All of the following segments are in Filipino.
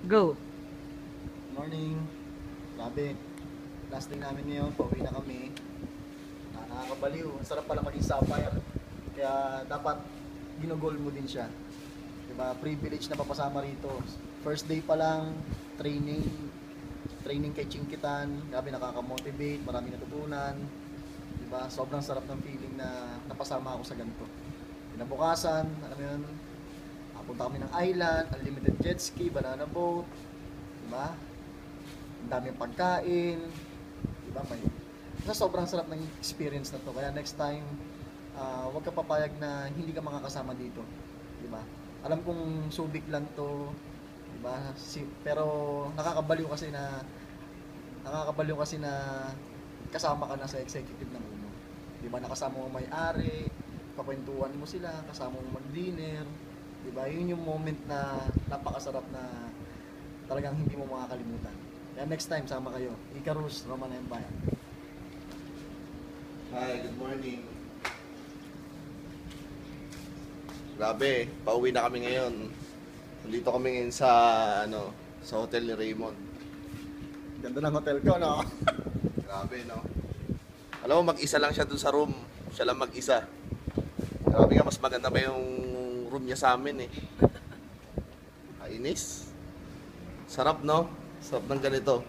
Go! Morning. Grabe. Last day namin ngayon. Pauwi na kami. Nakakabaliw. Ang sarap pala maging sapphire. Kaya dapat ginugol mo din siya. Diba? Privilege na papasama rito. First day pa lang, training. Training kay Chinkitan. Grabe, nakaka-motivate. Marami natutunan. Diba? Sobrang sarap ng feeling na napasama ako sa ganito. Kinabukasan, alam mo yun, punta kami ng island, unlimited jet ski, banana boat, diba? Ang daming pagkain, diba? Sobrang sarap ng experience na to. Kaya next time, huwag ka papayag na hindi ka makakasama dito, diba? Alam kong subik lang to, diba? Pero nakakabaliw kasi na kasama ka na sa executive ng Uno. Diba? Nakasama mo may-ari, kakwentuhan mo sila, kasama mo mag-dinner, diba? Yun yung moment na napakasarap na talagang hindi mo makakalimutan. Kaya next time, sama kayo. Icarus, Roman Empire. Hi, good morning. Grabe, pauwi na kami ngayon. Nandito kami ngayon sa hotel ni Raymond. Ganda ng hotel ko, no? Grabe, no? Alam mo, mag-isa lang siya dun sa room. Siya lang mag-isa. Grabe nga, mas maganda pa yung room niya sa amin eh. Kainis. Sarap, no? Sarap ng ganito.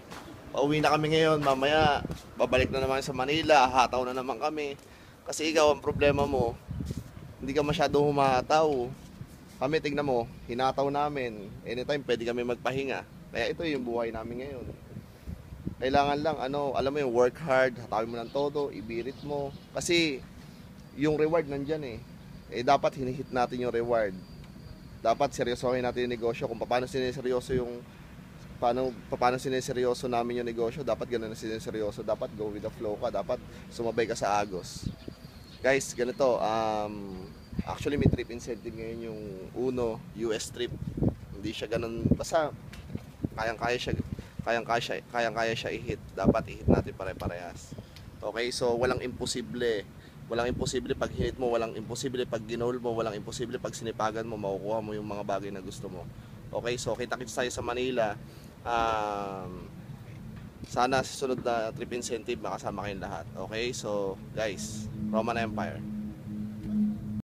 Pauwi na kami ngayon. Mamaya, babalik na naman sa Manila. Hataw na naman kami. Kasi ikaw, ang problema mo, hindi ka masyadong humataw. Kami, tignan mo, hinataw namin. Anytime, pwede kami magpahinga. Kaya ito yung buhay namin ngayon. Kailangan lang, alam mo yung work hard, hatawin mo ng todo, ibirit mo. Kasi, yung reward nandyan eh. Dapat hinihit natin yung reward. Dapat seryosohin natin yung negosyo. Kung paano sineseryoso namin yung negosyo, dapat ganun na sineseryoso. Dapat go with the flow ka. Dapat sumabay ka sa agos. Guys, ganito, actually may trip incentive ngayon yung Uno US trip. Hindi siya ganun, basta kayang-kaya siya i-hit. Dapat i-hit natin pare-parehas. Okay, so walang imposible. Walang imposible pag hit mo, walang imposible pag ginol mo, walang imposible pag sinipagan mo, makukuha mo yung mga bagay na gusto mo. Okay, so kita-kits tayo sa Manila. Sana sa sunod na trip incentive makasama kayong lahat. Okay, so guys, Roman Empire.